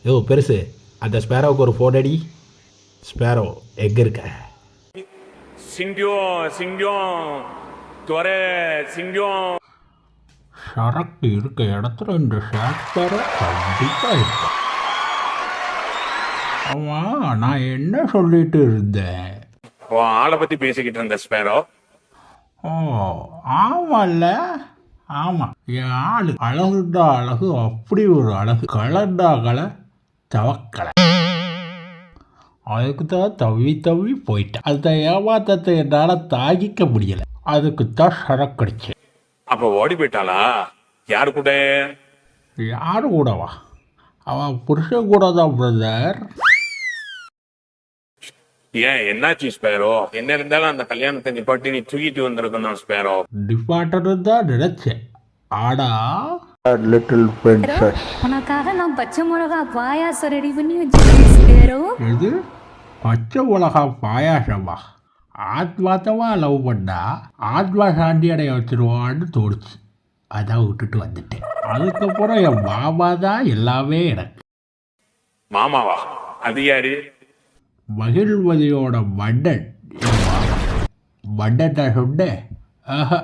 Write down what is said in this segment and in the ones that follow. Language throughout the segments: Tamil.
யோ பெருசு, அந்த ஸ்பேரோவுக்கு ஒரு ஃபோன் அடி. ஸ்பேரோ எங்கே இருக்க? சரக்கு இருக்க இடத்துல இந்த ஸ்பேரோ கண்டிப்பாக இருக்கும். ஆமாம், நான் என்ன சொல்லிட்டு இருந்தேன்? ஆளை பத்தி பேசிக்கிட்டு இருந்த ஸ்பேரோ. ஓ ஆமாம்ல, ஆமாம். என் ஆளு அழகுடா அழகு, அப்படி ஒரு அழகு. கலர்டா கலை, தவக்கலை. அதுக்கு தான் தவி தவி போயிட்டேன். அந்த ஏமாத்தத்தை என்னால் தாங்கிக்க முடியலை. அதுக்கு தான் சரக்கடிச்சு. அப்ப ஓடி போயிட்டாளா? யாரு கூட? யாரு கூடவா? அவன் புருஷன் கூட தான் பிரதர். ஏன் என்னாச்சு ஸ்பேரோ? என்ன இருந்தாலும் அந்த கல்யாணத்தை நிப்பாட்டி நீ தூக்கிட்டு வந்திருக்கணும் ஸ்பேரோ. டிபார்ட்டர் தான் நினைச்சேன். ஆடா லிட்டில் பிரின்சஸ், உனக்காக நான் பச்சை மிளகா பாயாசம் ரெடி பண்ணி வச்சிருக்கேன். இது பச்சை மிளகா பாயாசமா? ஆத்மாத்தமா லவ் பண்ணா ஆத்மா சாண்டி அடைய வச்சிருவான்னு தோணுச்சு. அதான் விட்டுட்டு வந்துட்டேன். அதுக்கப்புறம் என் மாமா தான் எல்லாமே எனக்கு. மாமாவா? அது யாரு? மகிழ்வதியோட மண்டன். மண்டன் நான் சொன்னேன். ஆஹா,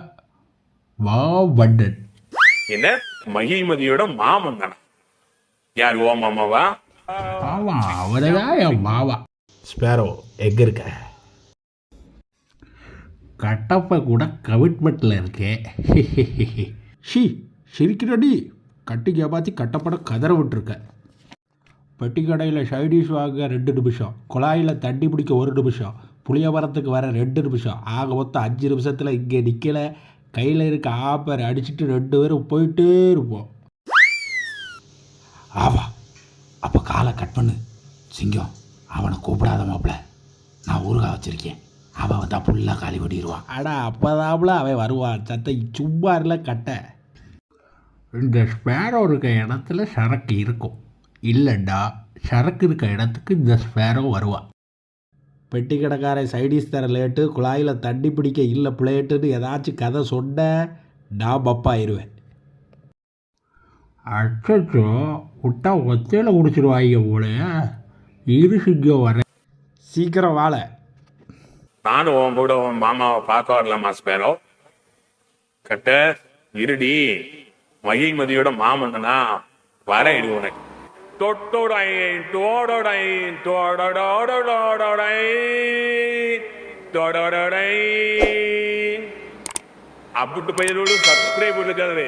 மா மண்டன். என்ன மகிழ்மதியோட மாமன் தானே? யார் ஓ மாமாவா? ஆமா, அவரைதான் என் மாமா. ஸ்பேரோ எங்க இருக்க? கட்டப்ப கூட கமிட்மெண்ட்டில் இருக்கேன். ஷி சிரிக்கிறடி. கட்டிக்கு ஏமாற்றி கட்டப்பட கதற விட்டுருக்க. பெட்டி கடையில் சைடிஷ் வாங்க 2 நிமிஷம், குழாயில் தண்ணி பிடிக்க 1 நிமிஷம், புளியமரத்துக்கு வர 2 நிமிஷம், ஆக மொத்தம் 5 நிமிஷத்தில் இங்கே நிற்கலை. கையில் இருக்க ஆப்பர் அடிச்சுட்டு 2 பேரும் போயிட்டே இருப்போம். ஆவா, அப்போ காலை கட் பண்ணு சிங்கம். அவனை கூப்பிடாத மாப்பிள்ள, நான் ஊறுகாய் வச்சுருக்கேன். அவன் வந்தால் ஃபுல்லாக காலி பண்ணிடுவான். அடா அப்போதாப்புல அவன் வருவான். சத்தை சும்மா இல்லை கட்ட. இந்த ஸ்பேரோ இருக்க இடத்துல சரக்கு இருக்கும். இல்லைண்டா, சரக்கு இருக்க இடத்துக்கு இந்த ஸ்பேரோ வருவான். பெட்டி கடைக்காரன் சைடிஸ் தர லேட்டு, குழாயில் தண்ணி பிடிக்க இல்லை பிளேட்டுன்னு ஏதாச்சும் கதை சொன்ன நான் பப்பாயிருவேன். அச்சோ, விட்டா ஒத்தையில் குடிச்சிருவாங்க போல. இரு சிங்கம் வரேன், சீக்கிரம் வாழ. நானும் உன் கூட உன் மாமாவை பார்க்க வரலாமா ஸ்பேரோ? கட்ட இருடி. மகிழ்மதியோட மாமன்னா வர இடுவனை. தொட்டோடை தோடோடை தோடோடோடோடோடை தோடோடோடை. அப்புட்டு பயிரோடு சப்ஸ்கிரைப் இருக்காது.